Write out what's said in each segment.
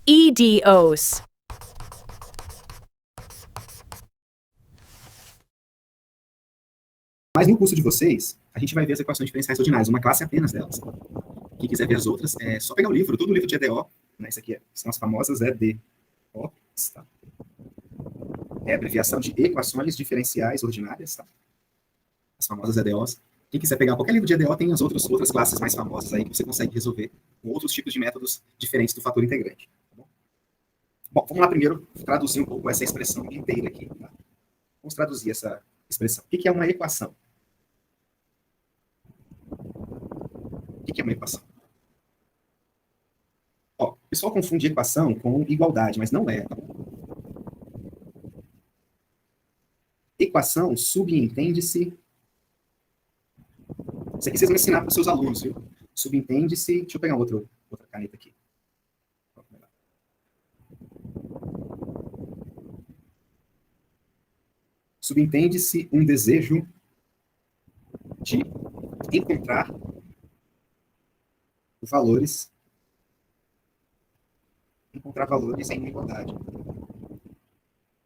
EDOs. Mas no curso de vocês, a gente vai ver as equações diferenciais ordinárias, uma classe apenas delas. Quem quiser ver as outras, é só pegar o livro, todo o livro de EDO, né, isso aqui são as famosas EDOs, tá? É a abreviação de equações diferenciais ordinárias, tá? As famosas EDOs. Quem quiser pegar qualquer livro de EDO, tem as outras classes mais famosas aí que você consegue resolver com outros tipos de métodos diferentes do fator integrante. Tá bom? Bom, vamos lá primeiro traduzir um pouco essa expressão inteira aqui. Tá? Vamos traduzir essa expressão. O que é uma equação? O que é uma equação? Ó, o pessoal confunde equação com igualdade, mas não é. Tá bom? Equação subentende-se. Isso aqui vocês vão ensinar para os seus alunos, viu? Subentende-se. Deixa eu pegar outra caneta aqui. Subentende-se um desejo de encontrar valores em uma igualdade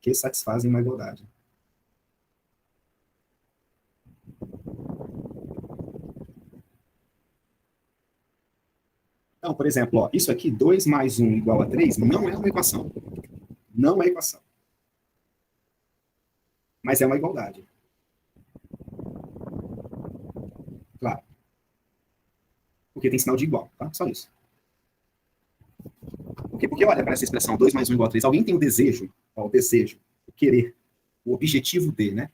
que satisfazem uma igualdade. Então, por exemplo, ó, isso aqui, 2 mais 1 igual a 3, não é uma equação. Não é equação. Mas é uma igualdade. Claro. Porque tem sinal de igual, tá? Só isso. Porque olha para essa expressão, 2 mais 1 igual a 3. Alguém tem o desejo, ó, o desejo, o querer, o objetivo de, né?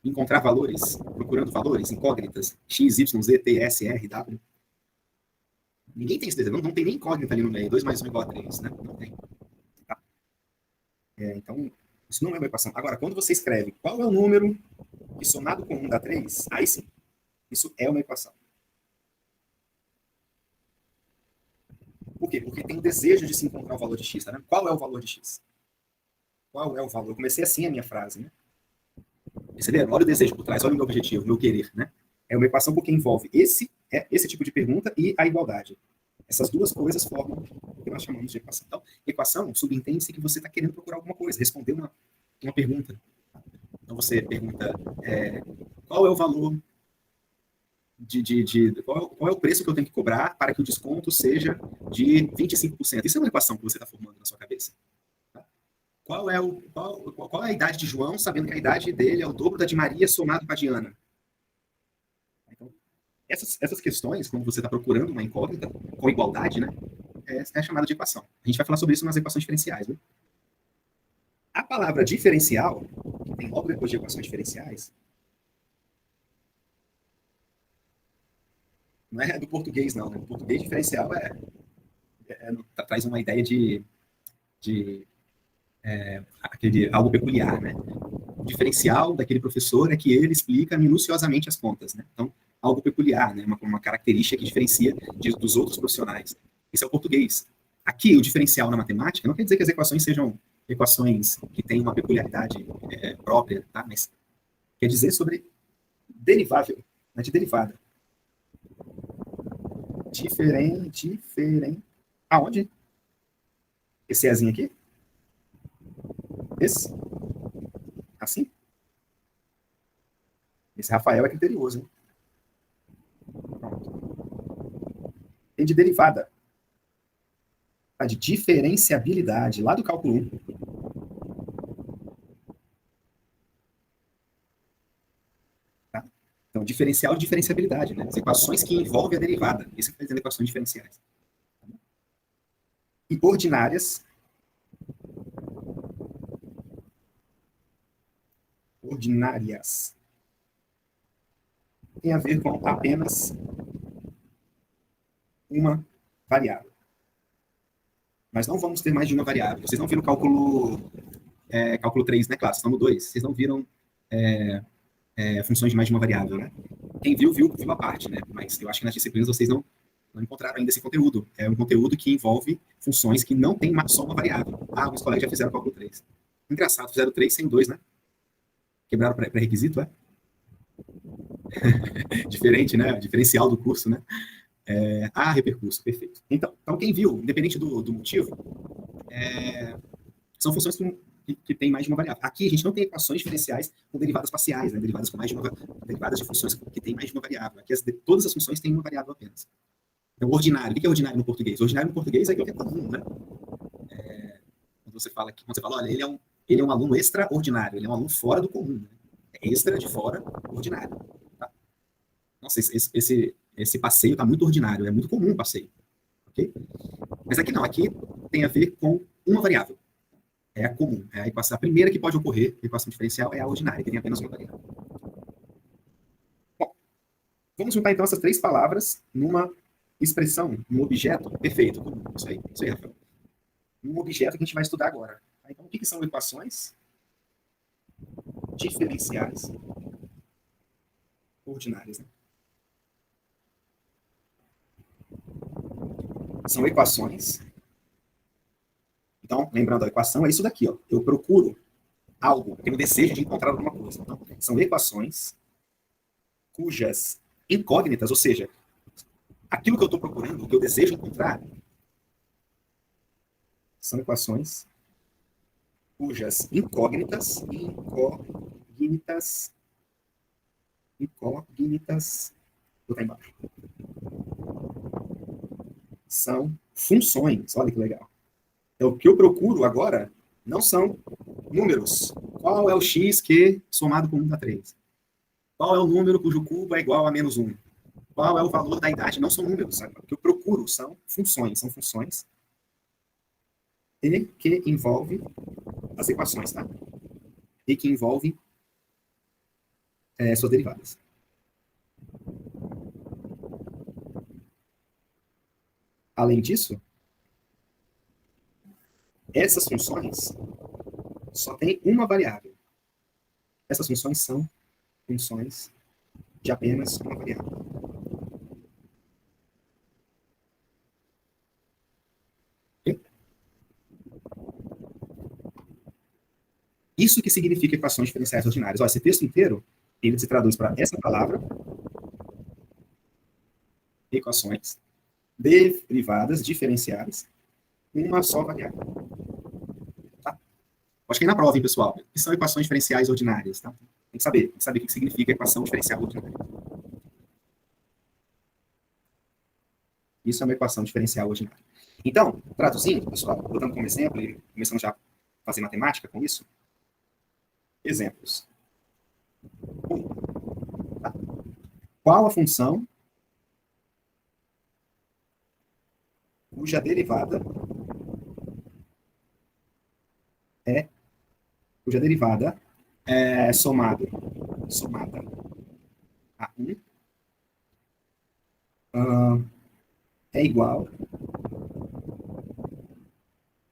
Encontrar valores, procurando valores, incógnitas, x, y, z, t, s, r, w. Ninguém tem esse desejo, não tem nem incógnita ali no meio, 2 mais 1 igual a 3, né? Não tem. Tá? Então, isso não é uma equação. Agora, quando você escreve qual é o número que somado com 1 dá 3, aí sim, isso é uma equação. Por quê? Porque tem o desejo de se encontrar o valor de x, tá vendo? Qual é o valor de x? Qual é o valor? Eu comecei assim a minha frase, né? Perceberam? Olha o desejo por trás, olha o meu objetivo, o meu querer, né? É uma equação porque envolve esse tipo de pergunta e a igualdade. Essas duas coisas formam o que nós chamamos de equação. Então, equação subentende-se que você está querendo procurar alguma coisa, responder uma pergunta. Então, você pergunta qual é o valor qual é o preço que eu tenho que cobrar para que o desconto seja de 25%. Isso é uma equação que você está formando na sua cabeça. Tá? Qual é a idade de João, sabendo que a idade dele é o dobro da de Maria somado com a de Ana? Então, essas questões, quando você está procurando uma incógnita com igualdade, né, é chamada de equação. A gente vai falar sobre isso nas equações diferenciais. Viu? A palavra diferencial, que tem logo depois de equações diferenciais, não é do português, não. Né? O português diferencial traz uma ideia de algo peculiar, né? O diferencial daquele professor é que ele explica minuciosamente as contas, né? Então, algo peculiar, né? Uma característica que diferencia dos outros profissionais. Esse é o português. Aqui, o diferencial na matemática não quer dizer que as equações sejam equações que têm uma peculiaridade própria, tá? Mas quer dizer sobre derivável, né? De derivada. Diferente. Aonde? Esse Ezinho aqui? Esse? Assim? Esse Rafael é criterioso, hein? Pronto. Tem de derivada. Tá? De diferenciabilidade, lá do cálculo 1. Tá? Então, diferencial e diferenciabilidade, né? As equações que envolvem a derivada. Isso que está dizendo equações diferenciais. E ordinárias. Ordinárias. Tem a ver com apenas uma variável. Nós não vamos ter mais de uma variável. Vocês não viram cálculo 3, né, classe? Estão no 2. Vocês não viram funções de mais de uma variável, né? Quem viu a parte, né? Mas eu acho que nas disciplinas vocês não encontraram ainda esse conteúdo. É um conteúdo que envolve funções que não tem só uma variável. Alguns colegas já fizeram cálculo 3. Engraçado, fizeram 3 sem 2, né? Quebraram o pré-requisito, é? Diferente, né? Diferencial do curso, né? Repercurso, perfeito. Então quem viu, independente do motivo, são funções que têm mais de uma variável. Aqui a gente não tem equações diferenciais com derivadas parciais, né? Derivadas com mais de uma, derivadas de funções que têm mais de uma variável. Aqui todas as funções têm uma variável apenas. Então, ordinário. O que é ordinário no português? Ordinário no português é aquilo que é comum, né? Quando você fala, olha, ele é um aluno extraordinário, ele é um aluno fora do comum. Né? É extra de fora, ordinário. Tá? Nossa, esse passeio está muito ordinário, é muito comum o passeio. Okay? Mas aqui não, aqui tem a ver com uma variável. É a comum, é a equação. A primeira que pode ocorrer, a equação diferencial, é a ordinária, que tem apenas uma variável. Bom, vamos juntar então essas três palavras numa expressão, num objeto perfeito. Isso aí, Rafael. Um objeto que a gente vai estudar agora. Então, o que são equações diferenciais ordinárias? Né? São equações. Então, lembrando, a equação é isso daqui. Ó. Eu procuro algo, eu tenho desejo de encontrar alguma coisa. Então, são equações cujas incógnitas, ou seja, aquilo que eu estou procurando, o que eu desejo encontrar, são equações cujas incógnitas, vou botar embaixo, são funções. Olha que legal. Então, o que eu procuro agora não são números. Qual é o x que somado com 1 dá 3? Qual é o número cujo cubo é igual a menos 1? Qual é o valor da idade? Não são números. Sabe? O que eu procuro são funções. São funções e que envolve as equações, tá? E que envolve suas derivadas. Além disso, essas funções só têm uma variável. Essas funções são funções de apenas uma variável. Isso que significa equações diferenciais ordinárias. Olha, esse texto inteiro, ele se traduz para essa palavra, equações derivadas diferenciais, uma só variável. Tá? Acho que aí na prova, hein, pessoal? O que são equações diferenciais ordinárias? Tá? Tem que saber o que significa equação diferencial ordinária. Isso é uma equação diferencial ordinária. Então, traduzindo, pessoal, botando como exemplo e começando já a fazer matemática com isso, exemplos. Tá? Qual a função cuja derivada é somada a 1 é igual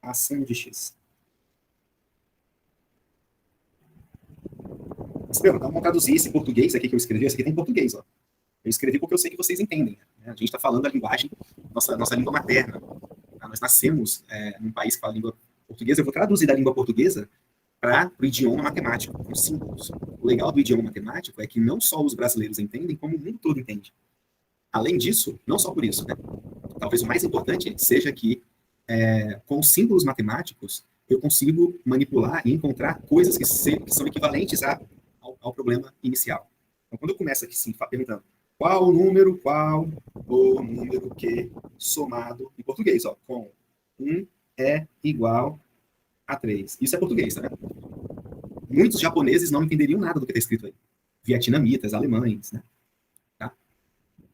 a seno de x. Então, vamos traduzir esse português aqui que eu escrevi. Esse aqui tem português, ó. Eu escrevi porque eu sei que vocês entendem. Né? A gente está falando a linguagem, nossa língua materna. Nós nascemos num país que fala língua portuguesa. Eu vou traduzir da língua portuguesa para o idioma matemático, com símbolos. O legal do idioma matemático é que não só os brasileiros entendem, como o mundo todo entende. Além disso, não só por isso, né? Talvez o mais importante seja que, com os símbolos matemáticos, eu consigo manipular e encontrar coisas que são equivalentes ao problema inicial. Então, quando eu começo aqui, sim, perguntando qual o número que somado em português, ó, com 1 é igual a 3. Isso é português, tá? Muitos japoneses não entenderiam nada do que está escrito aí. Vietnamitas, alemães, né? Tá?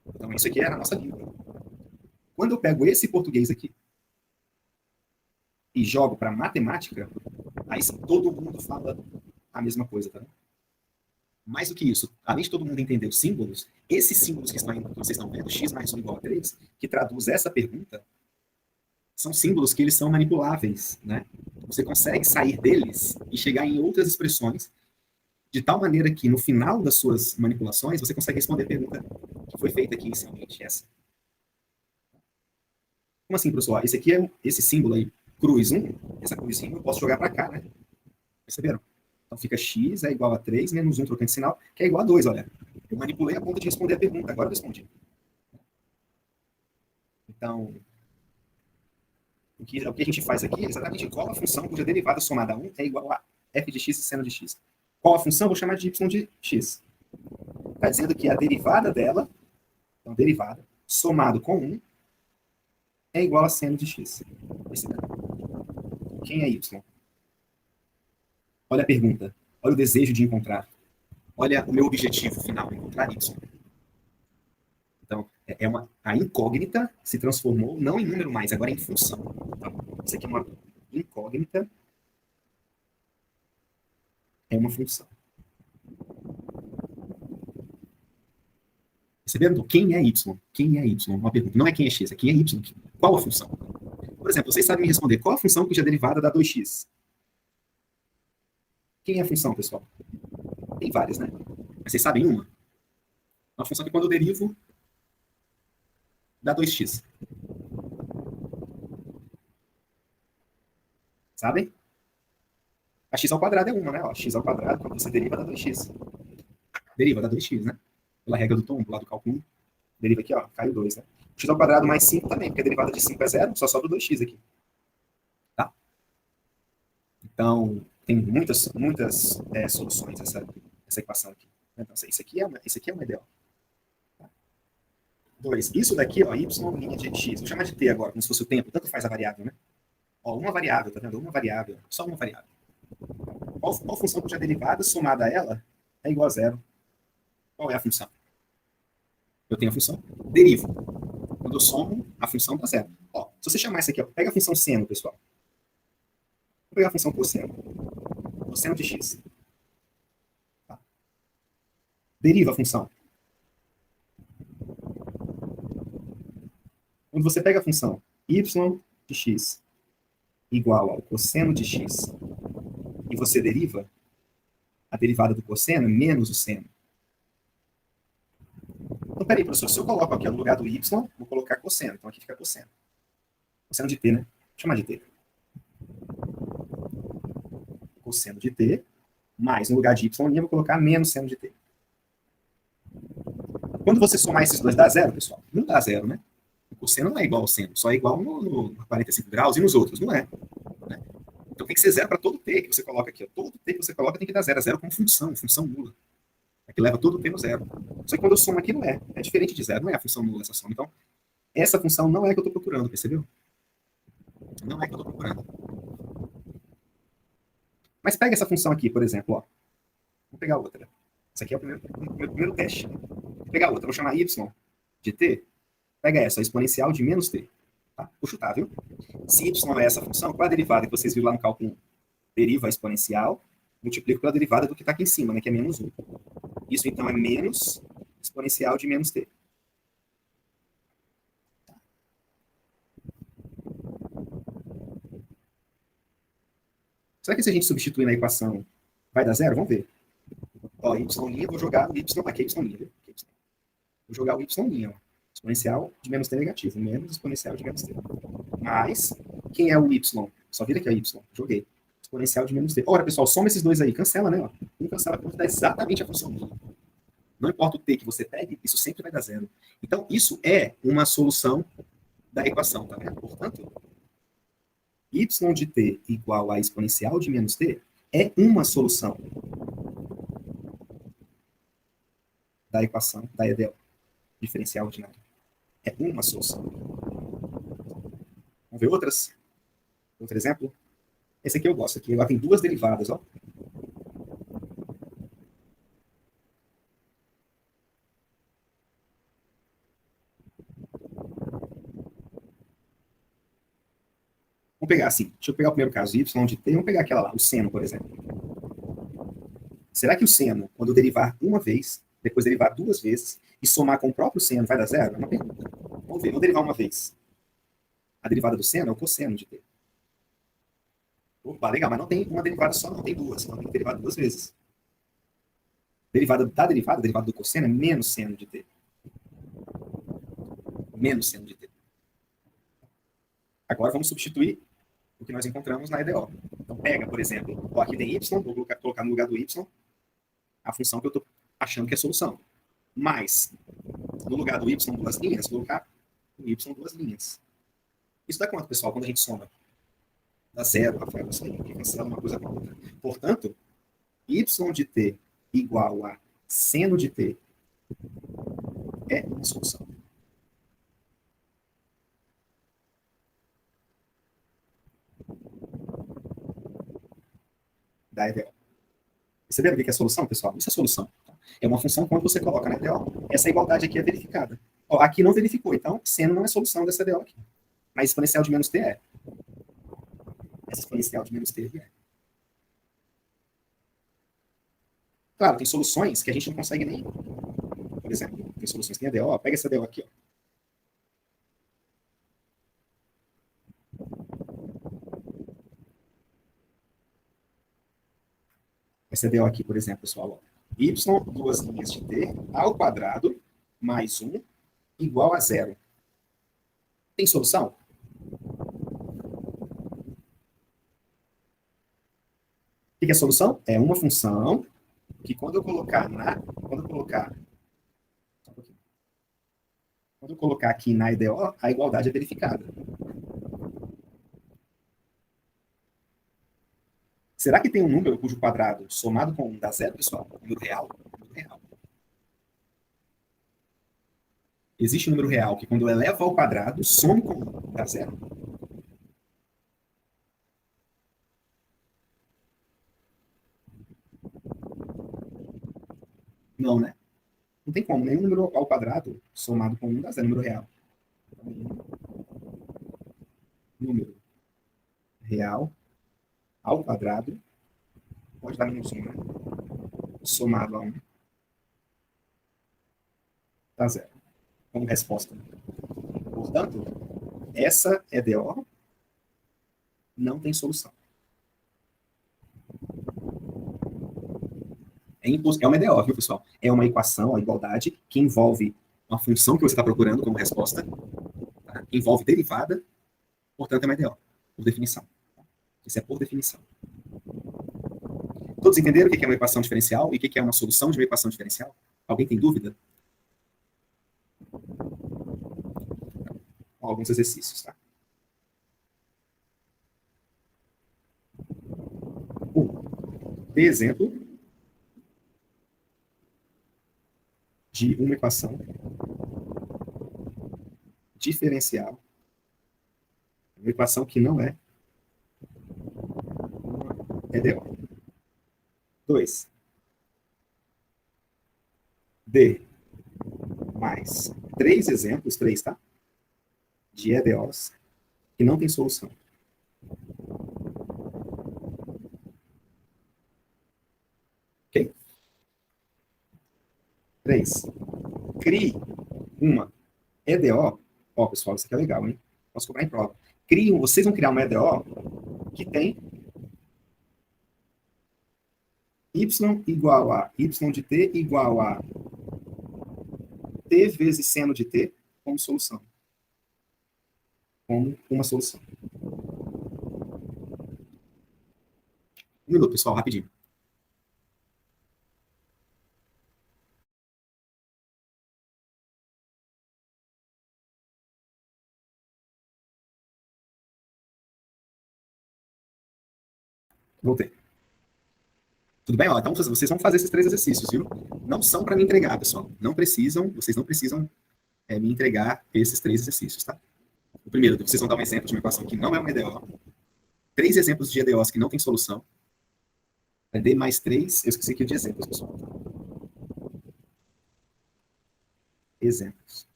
Então, isso aqui é a nossa língua. Quando eu pego esse português aqui e jogo para matemática, aí sim, todo mundo fala a mesma coisa, tá? Mais do que isso, além de todo mundo entender os símbolos, esses símbolos que vocês estão vendo, x mais 1 igual a 3, que traduz essa pergunta, são símbolos que eles são manipuláveis, né? Você consegue sair deles e chegar em outras expressões, de tal maneira que no final das suas manipulações, você consegue responder a pergunta que foi feita aqui inicialmente, essa. Como assim, professor? Esse símbolo aí, cruz 1, essa cruzinha eu posso jogar para cá, né? Perceberam? Então fica x é igual a 3 menos 1 trocando de sinal, que é igual a 2, olha. Eu manipulei a ponto de responder a pergunta, agora eu respondi. Então, O que a gente faz aqui é exatamente qual a função cuja derivada somada a 1 é igual a f de x seno de x. Qual a função? Vou chamar de y de x. Está dizendo que a derivada dela, então derivada, somado com 1, é igual a seno de x. Quem é y? Olha a pergunta. Olha o desejo de encontrar. Olha o meu objetivo final, encontrar y. Então, a incógnita se transformou não em número mais, agora em função. Então, isso aqui é uma incógnita, é uma função. Perceberam? Então, quem é y? Quem é y? Uma pergunta. Não é quem é x, é quem é y. Qual a função? Por exemplo, vocês sabem me responder qual a função cuja derivada dá 2x? Quem é a função, pessoal? Tem várias, né? Mas vocês sabem uma? Uma função que quando eu derivo, dá 2x. Sabem? A x ao quadrado é uma, né? Ó, x ao quadrado, quando você deriva, dá 2x. Deriva, dá 2x, né? Pela regra do tombo, lá do cálculo 1. Deriva aqui, ó, caiu 2, né? X ao quadrado mais 5 também, porque a derivada de 5 é 0, só sobra 2x aqui. Tá? Então, tem muitas soluções essa equação aqui. Então, isso aqui é uma EDO. 2. Isso daqui, ó, y linha de x. Vou chamar de t agora, como se fosse o tempo. Tanto faz a variável, né? Ó, uma variável, tá vendo? Uma variável. Só uma variável. Qual função cuja derivada somada a ela é igual a 0? Qual é a função? Eu tenho a função derivo. Quando eu somo, a função dá 0. Ó, se você chamar isso aqui, ó, pega a função seno, pessoal. Vou pegar a função cosseno. Cosseno de x. Tá. Deriva a função. Quando você pega a função y de x igual ao cosseno de x e você deriva, a derivada do cosseno menos o seno. Então, peraí, professor, se eu coloco aqui no lugar do y, vou colocar cosseno. Então aqui fica cosseno. Cosseno de t, né? Vou chamar de t. Cosseno de t, mais no lugar de y', vou colocar menos seno de t. Quando você somar esses dois, dá 0, pessoal? Não dá 0, né? O cosseno não é igual ao seno, só é igual no 45 graus e nos outros, não é? Né? Então tem que ser 0 para todo t que você coloca aqui. Ó. Todo t que você coloca tem que dar 0. 0 como função nula. Aqui leva todo t no 0. Só que quando eu somo aqui não é. É diferente de 0, não é a função nula essa soma. Então, essa função não é a que eu estou procurando, percebeu? Não é a que eu estou procurando. Mas pega essa função aqui, por exemplo. Ó. Vou pegar outra. Esse aqui é o meu primeiro teste. Vou pegar outra. Vou chamar y de t. Pega essa, a exponencial de menos t. Tá? Vou chutar, viu? Se y é essa função, qual é a derivada que vocês viram lá no cálculo 1? Deriva a exponencial, multiplico pela derivada do que está aqui em cima, né, que é menos 1. Isso, então, é menos exponencial de menos t. Será que se a gente substituir na equação vai dar 0? Vamos ver. Ó, y', vou jogar o y, aqui é y', viu? Vou jogar o y', ó. Exponencial de menos t negativo, menos exponencial de menos t. Mas, quem é o y? Só vira aqui, ó, y. Joguei. Exponencial de menos t. Ora, pessoal, soma esses dois aí. Cancela, né? Ó. Um cancela para dar exatamente a função nula. Não importa o t que você pegue, isso sempre vai dar 0. Então, isso é uma solução da equação, tá vendo? Portanto, y de t igual a exponencial de menos t é uma solução da equação da EDO, diferencial ordinária. É uma solução. Vamos ver outras? Outro exemplo? Esse aqui eu gosto. Aqui lá tem duas derivadas, ó. Vamos pegar assim. Deixa eu pegar o primeiro caso, y de t. Vamos pegar aquela lá, o seno, por exemplo. Será que o seno, quando eu derivar uma vez, depois derivar duas vezes, e somar com o próprio seno, vai dar 0? É uma pergunta. Vamos ver. Vou derivar uma vez. A derivada do seno é o cosseno de t. Opa, legal, mas não tem uma derivada só, não. Tem duas. Então tem que derivar duas vezes. Derivada da derivada, a derivada do cosseno é menos seno de t. Menos seno de t. Agora vamos substituir o que nós encontramos na EDO. Então pega, por exemplo, ó, aqui tem y, vou colocar no lugar do y a função que eu estou achando que é solução. Mas, no lugar do y duas linhas, vou colocar o y duas linhas. Isso dá quanto, pessoal, quando a gente soma? Dá zero, Rafael, isso aí, que cancela uma coisa com a outra. Portanto, y de t igual a seno de t é uma solução. Da EDO. Perceberam o que é a solução, pessoal? Isso é solução. É uma função quando você coloca na EDO. Essa igualdade aqui é verificada. Ó, aqui não verificou, então seno não é solução dessa EDO aqui. Mas exponencial de menos t é. Essa exponencial de menos t é. Claro, tem soluções que a gente não consegue nem. Por exemplo, tem soluções que tem EDO. Pega essa EDO aqui, ó. Essa EDO aqui, por exemplo, pessoal, ó. Y, duas linhas de t, ao quadrado, mais 1, igual a zero. Tem solução? O que é solução? É uma função que quando eu colocar aqui na EDO, a igualdade é verificada. Será que tem um número cujo quadrado somado com 1 dá zero, pessoal? Número real? Número real. Existe um número real que quando eu elevo ao quadrado, somo com 1 dá zero? Não, né? Não tem como. Nenhum número ao quadrado somado com 1 dá zero, número real. Número real ao quadrado pode dar menos 1, né? Somado a 1 dá zero. Como resposta. Portanto, essa EDO não tem solução. É uma EDO, viu, pessoal? É uma equação, a igualdade, que envolve uma função que você está procurando como resposta, tá? Envolve derivada, portanto é uma EDO, por definição. Isso é por definição. Todos entenderam o que é uma equação diferencial e o que é uma solução de uma equação diferencial? Alguém tem dúvida? Alguns exercícios, tá? Dê exemplo de uma equação diferencial, uma equação que não é uma EDO. 2. Dê mais 3 exemplos, 3, tá? De EDOs que não tem solução. Ok? 3. Crie uma EDO. Ó, pessoal, isso aqui é legal, hein? Posso cobrar em prova. Vocês vão criar uma EDO que tem y igual a y de t igual a t vezes seno de t como solução. Como uma solução. Um minuto, pessoal, rapidinho. Voltei. Tudo bem? Ó, então vocês vão fazer esses 3 exercícios, viu? Não são para me entregar, pessoal. Vocês não precisam me entregar esses 3 exercícios, tá? O primeiro, vocês vão dar um exemplo de uma equação que não é uma EDO. 3 exemplos de EDOs que não tem solução. D mais 3, eu esqueci aqui de exemplos, pessoal. Exemplos.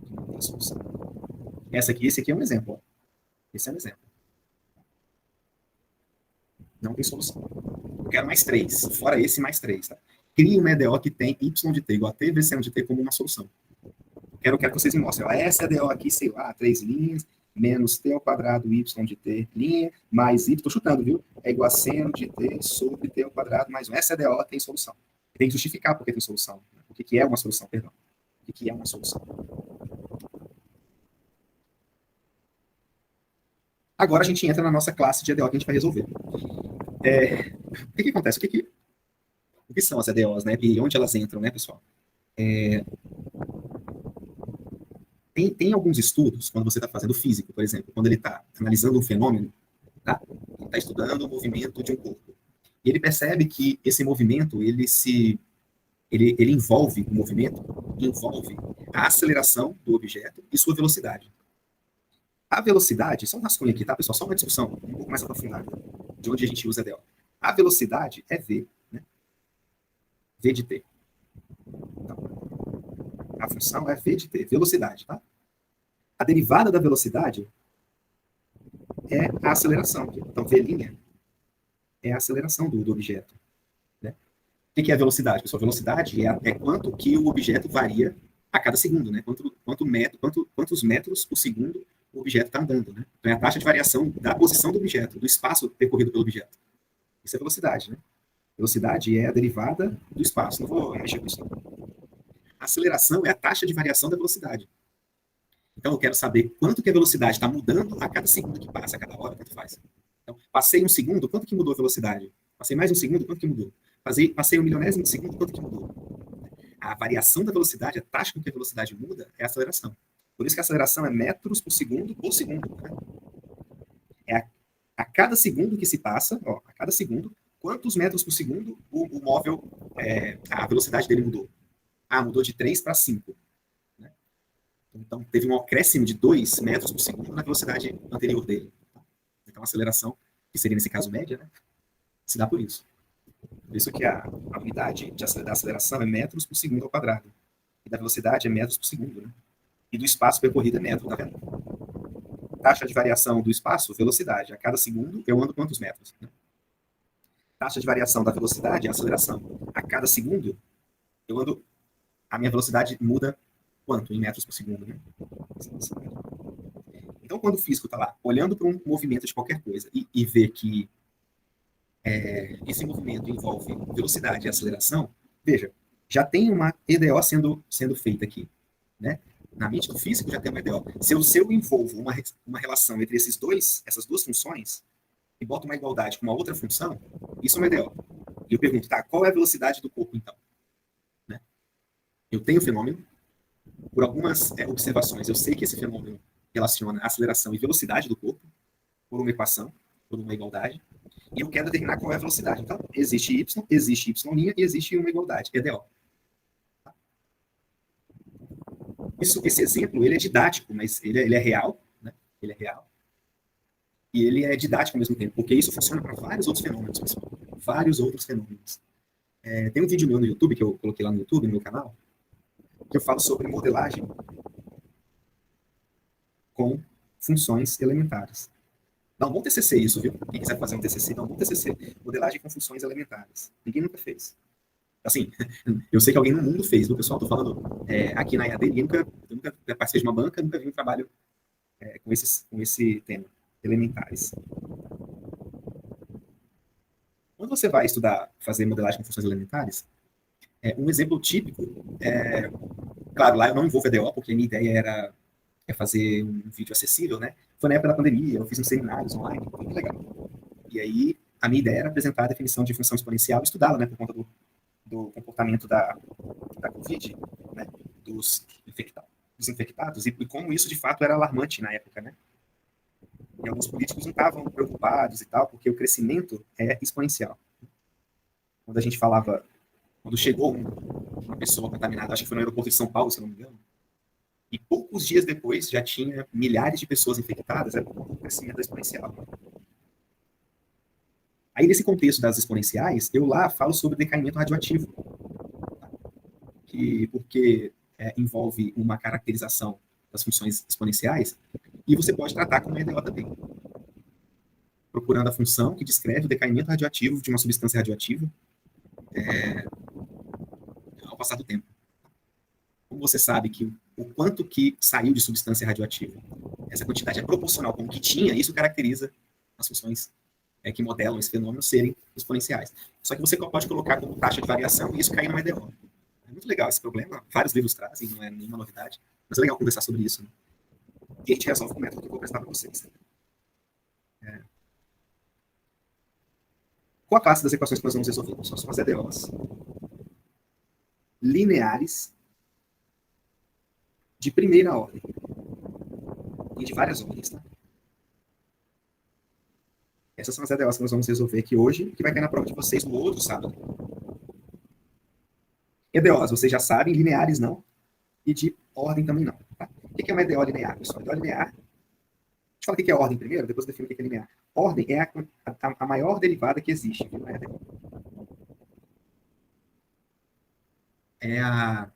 Não tem solução. Esse aqui é um exemplo. Ó. Esse é um exemplo. Não tem solução. Eu quero mais 3. Fora esse, mais 3. Tá? Crie uma EDO que tem y de t igual a t vezes seno de t como uma solução. Quero que vocês me mostrem. Ó, essa EDO aqui, sei lá, 3 linhas, menos t ao quadrado y de t, linha, mais y, estou chutando, viu? É igual a seno de t sobre t ao quadrado mais 1. Essa EDO tem solução. Tem que justificar porque tem solução. O que é uma solução, perdão. O que é uma solução. Agora a gente entra na nossa classe de EDO que a gente vai resolver. O que acontece? O que são as EDOs, né? E onde elas entram, né, pessoal? Tem alguns estudos, quando você está fazendo físico, por exemplo, quando ele está analisando um fenômeno, tá? Ele está estudando o movimento de um corpo. E ele percebe que esse movimento, ele envolve o movimento, envolve a aceleração do objeto e sua velocidade. A velocidade, só um rascunho aqui, tá, pessoal? Só uma discussão um pouco mais aprofundada de onde a gente usa dela. A velocidade é v, né? V de t. Então, a função é v de t, velocidade, tá? A derivada da velocidade é a aceleração. Então, v' é a aceleração do objeto. Né? O que é a velocidade, pessoal? Velocidade é quanto que o objeto varia a cada segundo, né? Quantos metros por segundo o objeto está andando, né? Então, é a taxa de variação da posição do objeto, do espaço percorrido pelo objeto. Isso é velocidade, né? Velocidade é a derivada do espaço. Não vou mexer com isso. A aceleração é a taxa de variação da velocidade. Então, eu quero saber quanto que a velocidade está mudando a cada segundo que passa, a cada hora, quanto faz. Então, passei um segundo, quanto que mudou a velocidade? Passei mais um segundo, quanto que mudou? Passei um milionésimo de segundo, quanto que mudou? A variação da velocidade, a taxa com que a velocidade muda, é a aceleração. Por isso que a aceleração é metros por segundo. Né? É a cada segundo que se passa, a cada segundo, quantos metros por segundo o móvel, a velocidade dele mudou? Mudou de 3 para 5. Né? Então, teve um acréscimo de 2 metros por segundo na velocidade anterior dele. Então, a aceleração, que seria nesse caso média, né, se dá por isso. Por isso que a unidade da aceleração é metros por segundo ao quadrado. E da velocidade é metros por segundo. Né? E do espaço percorrido é metro, tá vendo? Taxa de variação do espaço, velocidade. A cada segundo eu ando quantos metros? Né? Taxa de variação da velocidade é a aceleração. A cada segundo eu ando... A minha velocidade muda quanto? Em metros por segundo. Né? Então, quando o físico está lá, olhando para um movimento de qualquer coisa e vê que esse movimento envolve velocidade e aceleração, veja, já tem uma EDO sendo feita aqui. Né? Na mente do físico já tem uma EDO. Se eu envolvo uma relação entre essas duas funções, e boto uma igualdade com uma outra função, isso é uma EDO. E eu pergunto, tá, qual é a velocidade do corpo, então? Né? Eu tenho o fenômeno, por algumas observações, eu sei que esse fenômeno relaciona aceleração e velocidade do corpo por uma equação, por uma igualdade, e eu quero determinar qual é a velocidade. Então, existe y e existe uma igualdade, EDO. Esse exemplo, ele é didático, mas ele é real, né? Ele é real. E ele é didático ao mesmo tempo, porque isso funciona para vários outros fenômenos, pessoal. Vários outros fenômenos. Tem um vídeo meu no YouTube, que eu coloquei lá no YouTube, no meu canal, que eu falo sobre modelagem com funções elementares. Dá um bom TCC isso, viu? Quem quiser fazer um TCC, dá um bom TCC. Modelagem com funções elementares. Ninguém nunca fez. Assim, eu sei que alguém no mundo fez, viu, pessoal? Estou falando aqui na EAD, eu nunca participei de uma banca, nunca vi um trabalho com esse tema, elementares. Quando você vai fazer modelagem com funções elementares, um exemplo típico claro, lá eu não envolvo EDO, porque a minha ideia é fazer um vídeo acessível, né? Foi na época da pandemia, eu fiz uns seminários online, foi muito legal. E aí, a minha ideia era apresentar a definição de função exponencial e estudá-la, né, por conta do comportamento da Covid, né, dos infectados, e como isso, de fato, era alarmante na época, né? E alguns políticos não estavam preocupados e tal, porque o crescimento é exponencial. Quando chegou uma pessoa contaminada, acho que foi no aeroporto de São Paulo, se não me engano, e poucos dias depois já tinha milhares de pessoas infectadas, por conta do crescimento exponencial. Aí, nesse contexto das exponenciais, eu lá falo sobre decaimento radioativo, porque envolve uma caracterização das funções exponenciais, e você pode tratar como EDO também, procurando a função que descreve o decaimento radioativo de uma substância radioativa ao passar do tempo. Como você sabe que o quanto que saiu de substância radioativa, essa quantidade é proporcional com o que tinha, isso caracteriza as funções que modelam esse fenômeno serem exponenciais. Só que você pode colocar como taxa de variação e isso cair no EDO. É muito legal esse problema, vários livros trazem, não é nenhuma novidade, mas é legal conversar sobre isso. Né? E a gente resolve com o método que eu vou apresentar para vocês. Qual a classe das equações que nós vamos resolver? São as EDOs lineares de primeira ordem. e de várias ordens, tá? Essas são as EDOs que nós vamos resolver aqui hoje e que vai cair na prova de vocês no outro sábado. EDOs, vocês já sabem, lineares não, e de ordem também não. Tá? O que é uma EDO linear, pessoal? EDO linear, deixa eu falar o que é ordem primeiro, depois eu defino o que é linear. Ordem é a maior derivada que existe, viu? É a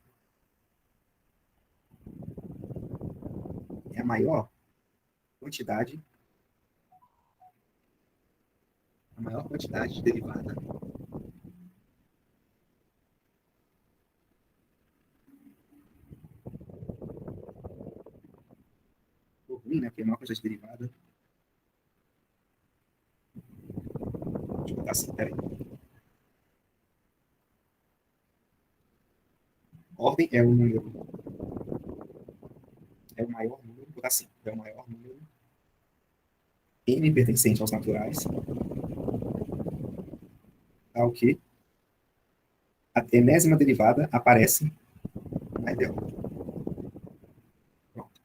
maior quantidade, de derivada ruim, né? Porque é a maior quantidade de derivada. Deixa eu botar assim, peraí. Ordem é o número. É o maior número, vou botar assim, é o maior número n pertencente aos naturais, ao que a enésima derivada aparece na EDO. Pronto.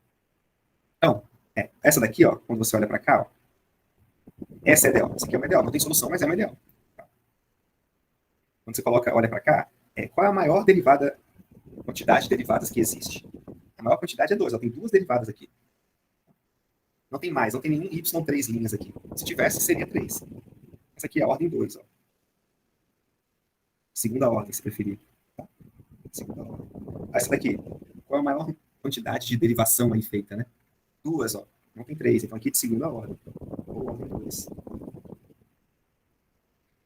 Então, essa daqui, ó, quando você olha para cá, ó, essa é a EDO. Essa aqui é uma EDO. Não tem solução, mas é uma EDO. Quando você olha para cá, qual é a maior quantidade de derivadas que existe? A maior quantidade é 2. Ela tem duas derivadas aqui. Não tem mais, não tem nenhum y3 linhas aqui. Se tivesse, seria 3. Essa aqui é a ordem 2, ó. Segunda ordem, se preferir. Tá? Segunda ordem. Essa daqui, qual é a maior quantidade de derivação aí feita, né? 2, ó. Não tem 3, então aqui de segunda ordem. Ou ordem 2.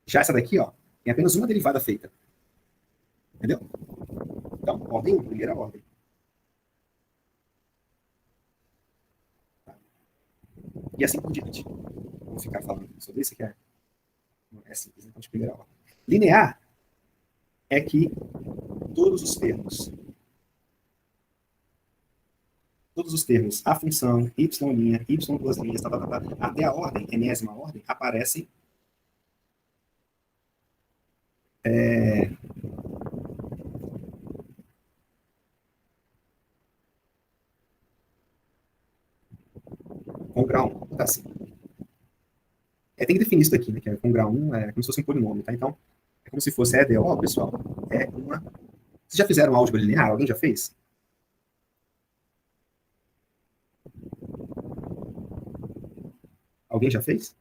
Já essa daqui, ó, tem apenas uma derivada feita. Entendeu? Então, ordem 1, primeira ordem. Tá? E assim por diante. Vou ficar falando sobre isso, que é simples, então de primeira ordem. Linear é que todos os termos, a função, y', y duas linhas, até a ordem, enésima ordem, aparecem com grau 1. Tá assim. Tem que definir isso aqui, né? Que é com grau 1, é como se fosse um polinômio, tá? Então, é como se fosse a EDO, pessoal. É uma. Vocês já fizeram álgebra linear? Alguém já fez? Alguém já fez?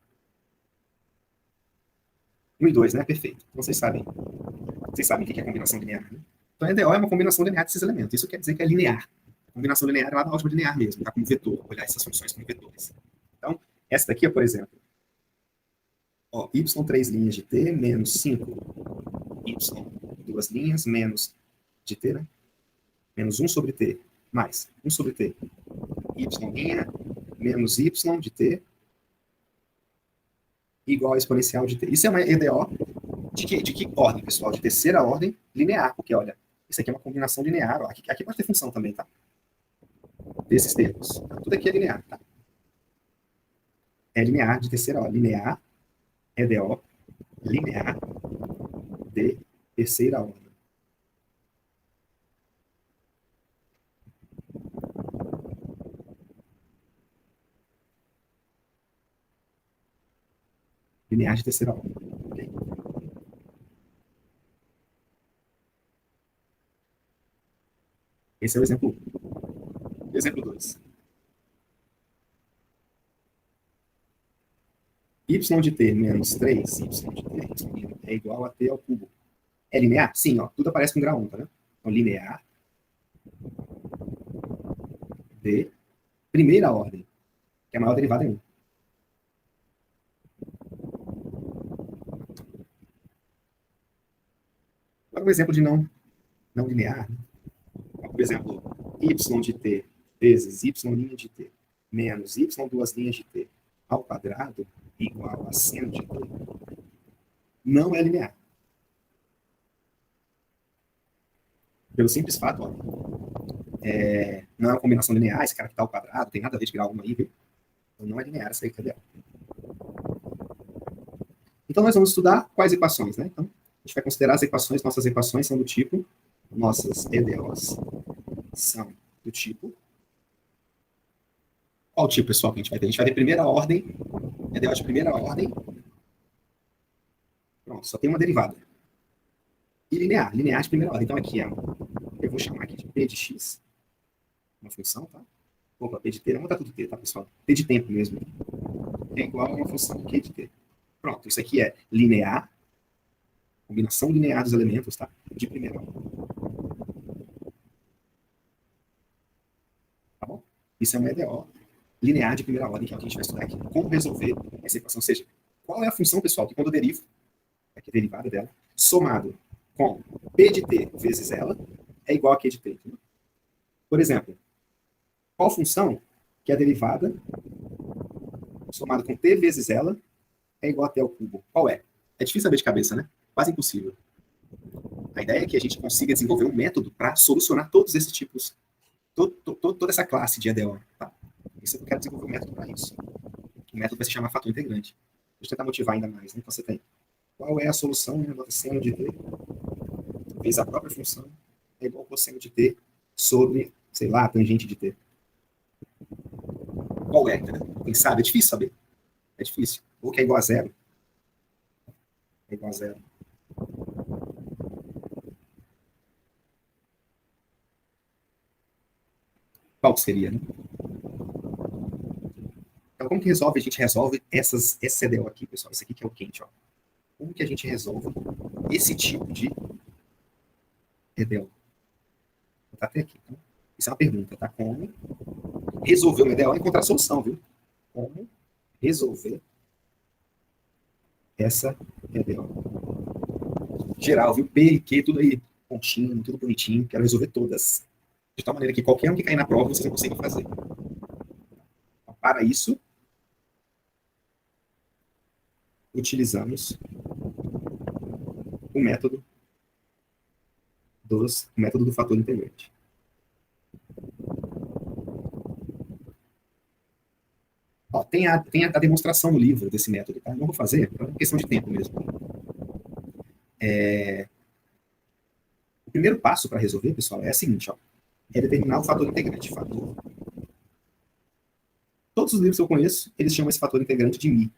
1 e 2, né? Perfeito. Então, vocês sabem o que é combinação linear, né? Então, a EDO é uma combinação linear desses elementos. Isso quer dizer que é linear. A combinação linear é lá da álgebra linear mesmo, tá? Como vetor, olhar essas funções como vetores. Então, essa daqui, por exemplo, ó, y3 linhas de t menos 5 y duas linhas menos de t, né? Menos 1 sobre t mais 1 sobre t y' menos y de t igual a exponencial de t. Isso é uma EDO de que ordem, pessoal? De terceira ordem linear, porque, olha, isso aqui é uma combinação linear. Ó. Aqui pode ter função também, tá? Desses termos. Tá? Tudo aqui é linear, tá? É linear de terceira ordem. Linear, EDO, linear de terceira ordem. Linear de terceira ordem. Okay? Esse é o exemplo 1. Exemplo 2. Y de t menos 3, y de t é igual a t ao cubo. É linear? Sim, ó, tudo aparece com grau 1, tá vendo? Então, linear de primeira ordem, que é a maior derivada em 1. Agora, um exemplo de não linear. Por exemplo, y de t vezes y' de t menos y duas linhas de t ao quadrado igual a seno de t não é linear. Pelo simples fato, ó, não é uma combinação linear, esse cara que está ao quadrado, tem nada a ver de grau 1 aí, viu? Então não é linear essa aí, entendeu? Então nós vamos estudar quais equações, né? Então, a gente vai considerar as equações, nossas equações são do tipo, nossas EDOs são do tipo Qual o tipo, pessoal, que a gente vai ter? A gente vai ter primeira ordem, EDO de primeira ordem. Pronto, só tem uma derivada. E linear, linear de primeira ordem. Então aqui eu vou chamar aqui de P de x, uma função, tá? Opa, P de t, não botar tudo t, tá, pessoal? T de tempo mesmo. É igual a uma função Q de t. Pronto, isso aqui é linear, combinação linear dos elementos, tá? De primeira ordem. Tá bom? Isso é uma EDO linear de primeira ordem, que é o que a gente vai estudar aqui. Como resolver essa equação? Ou seja, qual é a função, pessoal, que quando eu derivo, aqui a derivada dela, somado com P de t vezes ela, é igual a Q de t. Entendeu? Por exemplo, qual função que a derivada somada com t vezes ela é igual a t ao cubo? Qual é? É difícil saber de cabeça, né? Quase impossível. A ideia é que a gente consiga desenvolver um método para solucionar todos esses tipos, toda essa classe de EDO. Tá? Isso eu quero desenvolver um método para isso. O método vai se chamar fator integrante. Deixa eu tentar motivar ainda mais. Né? Então você tem qual é a solução, né? Seno de t vezes a própria função é igual ao cosseno de t sobre, sei lá, a tangente de t. Qual é? Né? Quem sabe? É difícil saber. É difícil. Ou que é igual a zero. É igual a zero. Qual seria, né? Então, como que resolve? A gente resolve esse CDO aqui, pessoal. Esse aqui que é o quente, ó. Como que a gente resolve esse tipo de EDO? Vou botar até aqui. Então, isso é uma pergunta, tá? Como resolver o EDO e encontrar a solução, viu? Como resolver essa EDO? Geral, viu? P e Q, tudo aí, pontinho, tudo bonitinho. Quero resolver todas. De tal maneira que qualquer um que cair na prova, vocês vão conseguir fazer. Então, para isso, utilizamos o método do fator integrante. Ó, tem a demonstração no livro desse método, tá? Não vou fazer, é uma questão de tempo mesmo. O primeiro passo para resolver, pessoal, é o seguinte, ó, é determinar o fator integrante. Todos os livros que eu conheço, eles chamam esse fator integrante de mi.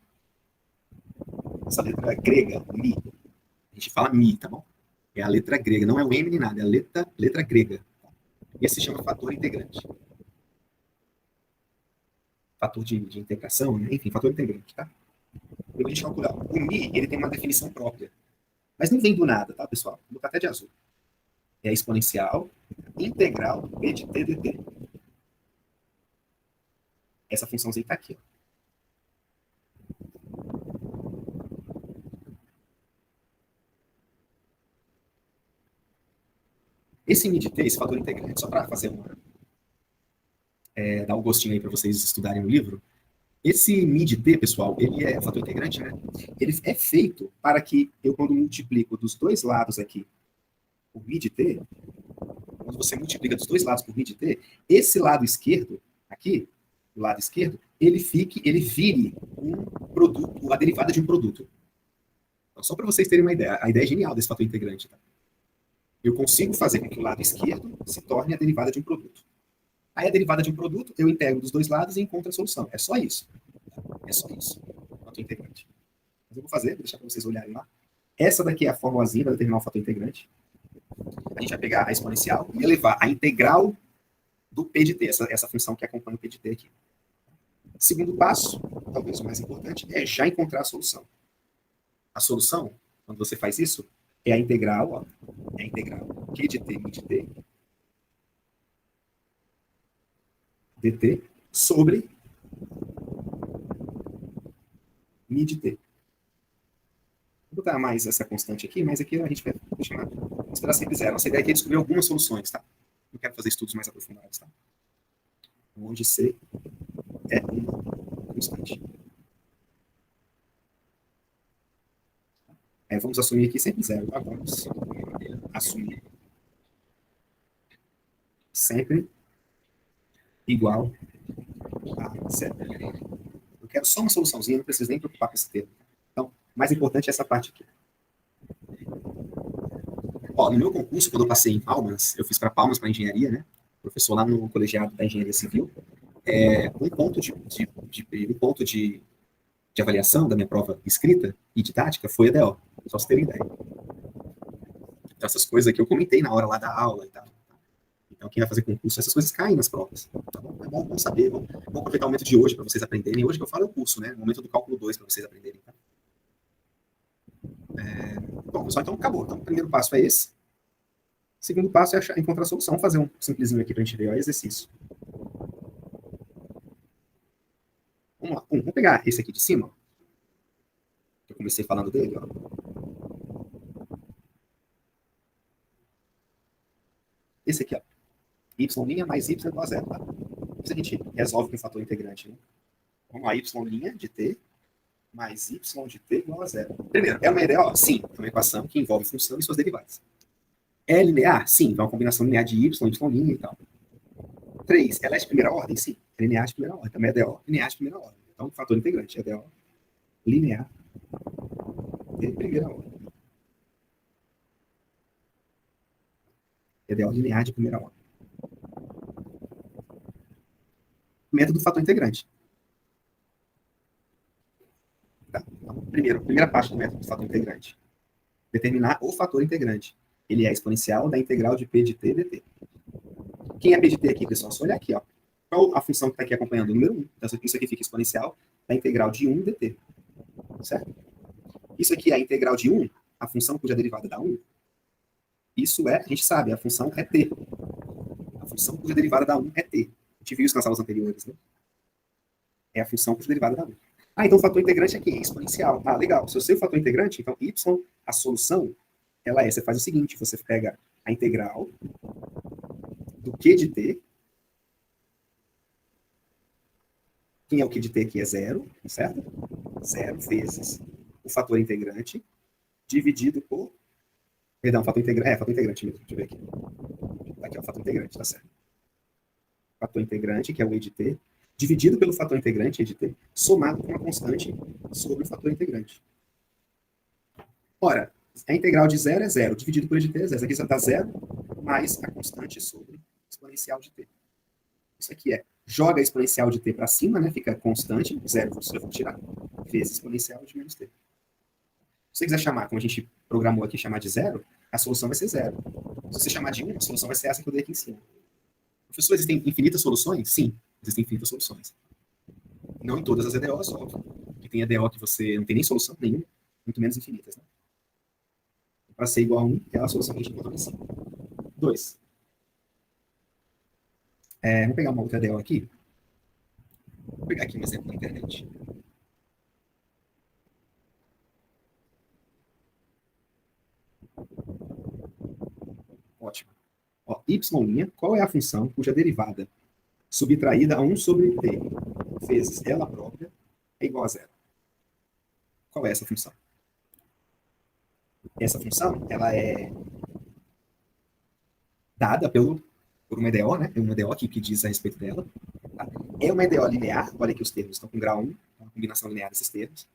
Essa letra grega, mi. A gente fala mi, tá bom? É a letra grega, não é o M nem nada, é a letra grega. Esse se chama fator integrante. Fator de integração, né? Enfim, fator integrante, tá? Depois a gente calcular. O mi, ele tem uma definição própria. Mas não vem do nada, tá, pessoal? Vou botar até de azul. É a exponencial integral p de t dt. Essa funçãozinha está aqui. Ó. Esse mi de t, esse fator integrante, só para fazer dar um gostinho aí para vocês estudarem o livro, esse mi de t, pessoal, ele é fator integrante, né? Ele é feito para que eu, quando multiplico dos dois lados aqui o mi de t, quando você multiplica dos dois lados por mi de t, esse lado esquerdo, aqui, o lado esquerdo, ele vire um produto, a derivada de um produto. Então, só para vocês terem uma ideia, a ideia é genial desse fator integrante. Tá? Eu consigo fazer com que o lado esquerdo se torne a derivada de um produto. Aí a derivada de um produto, eu integro dos dois lados e encontro a solução. É só isso. É só isso. Fator integrante. Mas eu vou fazer, vou deixar para vocês olharem lá. Essa daqui é a formulazinha para determinar o fator integrante. A gente vai pegar a exponencial e elevar a integral do P de t, essa função que acompanha o P de t aqui. Segundo passo, talvez o mais importante, é já encontrar a solução. A solução, quando você faz isso, é a integral, ó, é a integral Q de t, mi de t, dt, sobre mi de t. Vou botar mais essa constante aqui, mas aqui a gente vai considerar sempre zero. Nossa ideia aqui é descobrir algumas soluções, tá? Não quero fazer estudos mais aprofundados, tá? Onde C é uma constante. Vamos assumir aqui sempre zero, tá? Vamos assumir sempre igual a zero. Eu quero só uma soluçãozinha, não preciso nem preocupar com esse termo. Então, mais importante é essa parte aqui. Ó, no meu concurso, quando eu passei em Palmas, eu fiz para Palmas, para engenharia, né? Professor lá no colegiado da engenharia civil. Um ponto de avaliação da minha prova escrita e didática foi EDO, só pra vocês terem ideia. Então, essas coisas que eu comentei na hora lá da aula e tal. Então, quem vai fazer concurso, essas coisas caem nas provas. Tá bom? É bom saber. Vamos aproveitar o momento de hoje para vocês aprenderem. Hoje que eu falo é o curso, né? O momento do cálculo 2 para vocês aprenderem. Tá? Bom, pessoal, então acabou. Então, o primeiro passo é esse. O segundo passo é encontrar a solução. Vou fazer um simplesinho aqui para a gente ver o exercício. Vamos lá. Vamos pegar esse aqui de cima. Que eu comecei falando dele. Ó. Esse aqui, ó. Y' mais Y igual a zero. Tá? Isso a gente resolve com o fator integrante. Né? Vamos lá, Y' de t mais y de t igual a zero. Primeiro, é uma EDO? Sim, é uma equação que envolve função e suas derivadas. É linear? Sim, é uma combinação linear de y, y' e tal. 3, ela é de primeira ordem? Sim, é linear de primeira ordem. Também é EDO linear de primeira ordem. Então, fator integrante, EDO linear de primeira ordem. EDO linear de primeira ordem. Método do fator integrante. Tá. Então, primeira parte do método do fator integrante. Determinar o fator integrante. Ele é exponencial da integral de p de t dt. Quem é p de t aqui, pessoal? Só olhar aqui, ó. Qual a função que está aqui acompanhando? O número 1. Então, isso aqui fica exponencial da integral de 1 dt. Certo? Isso aqui é a integral de 1, a função cuja derivada dá 1. Isso a gente sabe, a função é t. A função cuja derivada dá 1 é t. A gente viu isso nas aulas anteriores, né? É a função cuja derivada dá 1. Então o fator integrante aqui é exponencial. Legal. Se eu sei o fator integrante, então y, a solução, você faz o seguinte, você pega a integral do q de t. Quem é o q de t aqui? É 0, certo? 0 vezes o fator integrante dividido por... Perdão, fator integrante mesmo. Deixa eu ver aqui. Aqui é o fator integrante, tá certo. Fator integrante, que é o e de t, dividido pelo fator integrante, e de t, somado com uma constante sobre o fator integrante. Ora, a integral de 0 é 0, dividido por e de t é 0. Isso aqui dá 0 mais a constante sobre exponencial de t. Isso aqui joga a exponencial de t para cima, né? Fica constante, 0, eu vou tirar, vezes exponencial de menos t. Se você quiser chamar, como a gente programou aqui, chamar de 0, a solução vai ser 0. Se você chamar de 1, a solução vai ser essa que eu dei aqui em cima. Professor, existem infinitas soluções? Sim, existem infinitas soluções. Não em todas as EDOs, óbvio. E tem EDO que você não tem nem solução nenhuma, muito menos infinitas. Né? Para ser igual a 1, é a solução que a gente encontrou em cima. 2. Vamos pegar uma outra EDO aqui. Vou pegar aqui um exemplo na internet. Ótimo. Ó, y', qual é a função cuja derivada subtraída a 1 sobre t vezes ela própria é igual a 0? Qual é essa função? Essa função, ela é dada por uma EDO, né? É uma EDO que diz a respeito dela. Tá? É uma EDO linear, olha aqui os termos estão com grau 1, uma combinação linear desses termos.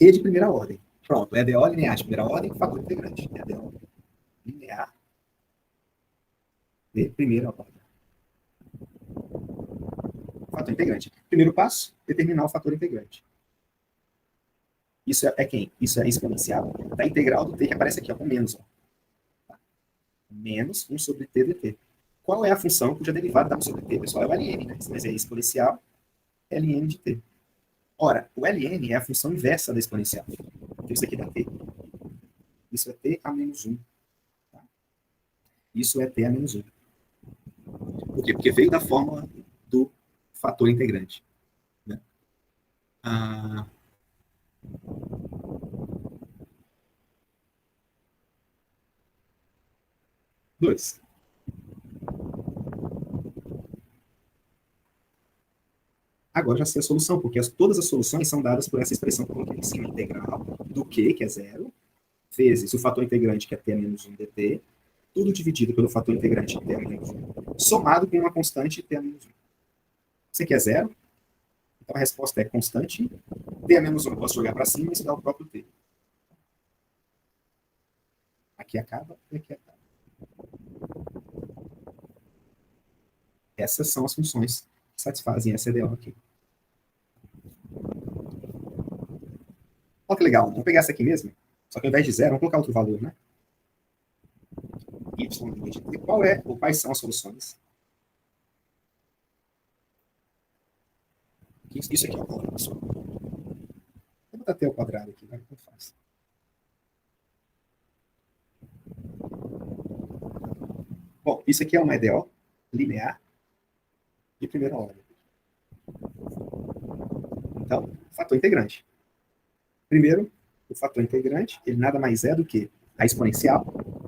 E de primeira ordem. Pronto, EDO linear de primeira ordem, fator integrante. EDO linear de primeira ordem. Fator integrante. Primeiro passo, determinar o fator integrante. Isso é quem? Isso é exponencial da integral do t que aparece aqui, ó, com menos. Ó. Tá? Menos 1 sobre t dt. Qual é a função cuja derivada dá 1 sobre t, pessoal? É o ln, né? Mas é exponencial ln de t. Ora, o ln é a função inversa da exponencial. Então isso aqui dá t. Isso é t a menos 1. Tá? Isso é t a menos 1. Por quê? Porque veio da fórmula do fator integrante. Né? 2. Agora já sei a solução, porque todas as soluções são dadas por essa expressão que eu coloquei em cima. Integral do Q, que é 0, vezes o fator integrante, que é t a menos 1 dt, tudo dividido pelo fator integrante t a menos 1, somado com uma constante t a menos 1. Isso aqui é 0, então a resposta é constante t a menos 1. Eu posso jogar para cima e isso dá o próprio t. Aqui acaba e aqui acaba. Essas são as funções que satisfazem essa EDO aqui. Olha que legal, vamos pegar essa aqui mesmo, só que ao invés de zero, vamos colocar outro valor, né? Y de t. Qual é, ou quais são as soluções? Isso aqui agora, pessoal. Vou botar t ao quadrado aqui, vai, como faz? Bom, isso aqui é uma EDO linear de primeira ordem. Então, fator integrante. Primeiro, o fator integrante, ele nada mais é do que a exponencial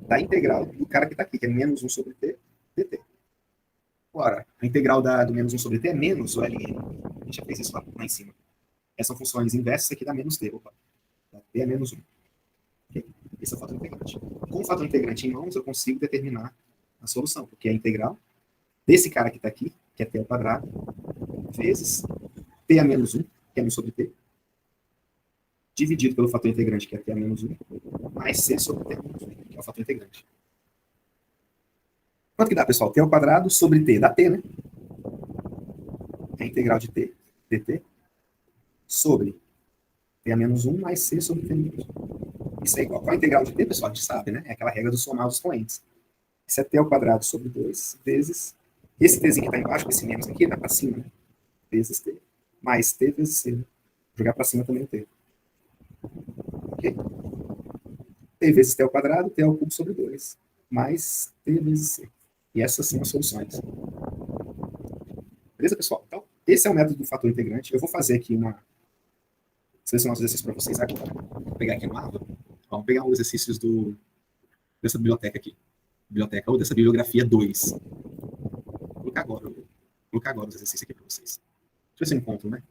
da integral do cara que está aqui, que é menos 1 sobre t dt. Ora, a integral do menos 1 sobre t é menos o ln. A gente já fez isso lá em cima. Essas são funções inversas, aqui dá menos t. Opa, t é menos 1. Okay? Esse é o fator integrante. Com o fator integrante em mãos, eu consigo determinar a solução, porque é a integral desse cara que está aqui, que é t ao quadrado, vezes t a menos 1, que é 1 sobre t, dividido pelo fator integrante, que é t a menos 1, mais c sobre t a menos 1, que é o fator integrante. Quanto que dá, pessoal? T ao quadrado sobre t. Dá t, né? É a integral de t, dt, sobre t a menos 1 mais c sobre t a menos 1. Isso é igual. Qual é a integral de t, pessoal? A gente sabe, né? É aquela regra do somar os expoentes. Isso é t ao quadrado sobre 2 vezes... Esse tzinho que está embaixo, esse menos aqui, vai para cima, né? Vezes t, mais t vezes c. Né? Jogar para cima também o t. Ok? T vezes t ao quadrado, t ao cubo sobre 2, mais t vezes c. E essas são as soluções. Beleza, pessoal? Então, esse é o método do fator integrante. Eu vou fazer aqui selecionar os exercícios para vocês agora. Vou pegar aqui no Ava. Vamos pegar os exercícios dessa biblioteca aqui. Biblioteca, ou dessa bibliografia 2. Vou colocar agora os exercícios aqui para vocês. Deixa eu ver se eu encontro, né?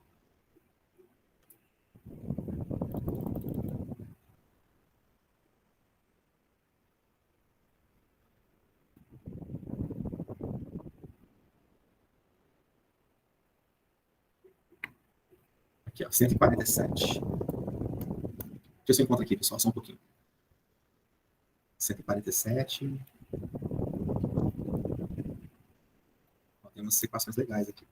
Aqui, ó, 147. Deixa eu ver se eu encontro aqui, pessoal, só um pouquinho. 147. Ó, tem umas equações legais aqui.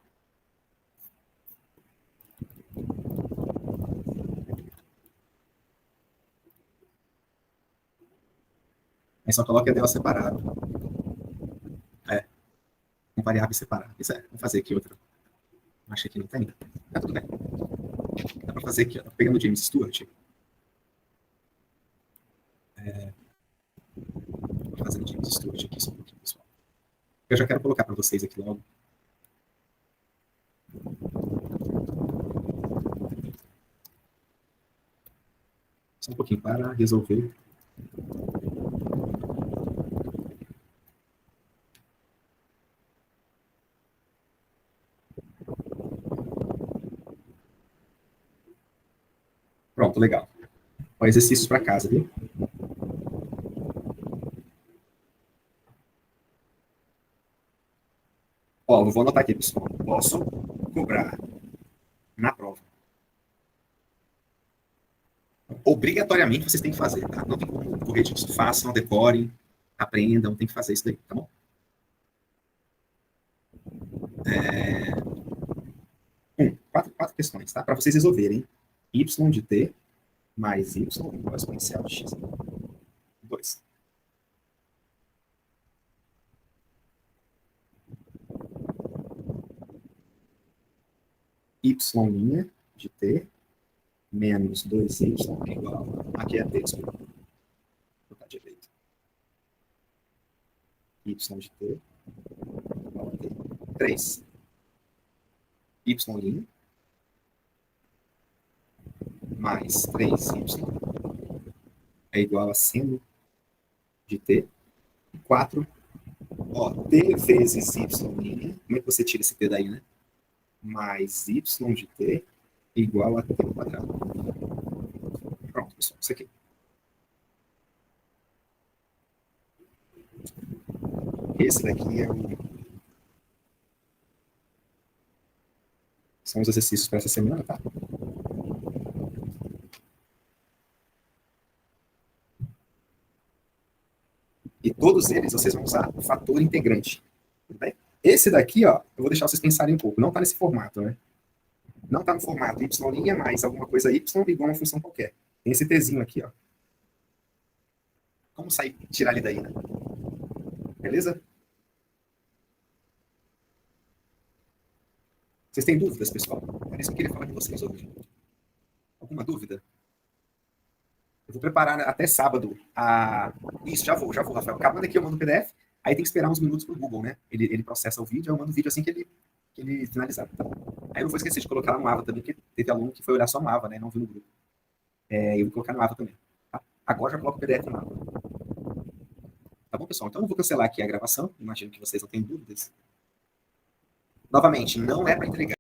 Aí só coloca a EDO separado. Com variável separada. Isso é, vou fazer aqui outra. Acho que não tem ainda. Tá tudo bem. Dá para fazer aqui, ó. Pegando o James Stewart. Vou fazer o James Stewart aqui só um pouquinho, pessoal. Eu já quero colocar para vocês aqui logo. Só um pouquinho para resolver. Pronto, legal. Ó, exercícios para casa, viu? Ó, vou anotar aqui, pessoal. Posso cobrar na prova. Obrigatoriamente vocês têm que fazer, tá? Não tem como correr disso. Façam, decorem, aprendam, tem que fazer isso daí, tá bom? Quatro questões, tá? Para vocês resolverem. Y de t mais y igual a exponencial de x. 2. Y' de t menos 2y igual a... Aqui é t, desculpa. Vou botar direito. Y de t igual a t. 3. Y' mais 3y é igual a seno de t. 4. Ó, t vezes y'. Como é que você tira esse t daí, né? Mais y de t igual a t ao quadrado. Pronto, pessoal, isso aqui. Esse daqui são os exercícios para essa semana, tá? E todos eles vocês vão usar o fator integrante. Tudo bem? Esse daqui, ó, eu vou deixar vocês pensarem um pouco. Não está nesse formato, né? Não está no formato y' mais alguma coisa y igual a uma função qualquer. Tem esse tzinho aqui, ó. Como sair, tirar ele daí, né? Beleza? Vocês têm dúvidas, pessoal? Era isso que eu queria falar com vocês hoje. Alguma dúvida? Eu vou preparar até sábado. Isso, já vou, Rafael. Acabando aqui, eu mando o PDF. Aí tem que esperar uns minutos pro Google, né? Ele processa o vídeo, eu mando o vídeo assim que ele finalizar. Tá? Aí eu não vou esquecer de colocar lá no AVA também, porque teve aluno que foi olhar só no AVA, né? Não viu no grupo. Eu vou colocar no AVA também. Tá? Agora já coloco o PDF no AVA. Tá bom, pessoal? Então eu vou cancelar aqui a gravação. Imagino que vocês não tenham dúvidas. Novamente, não é para entregar.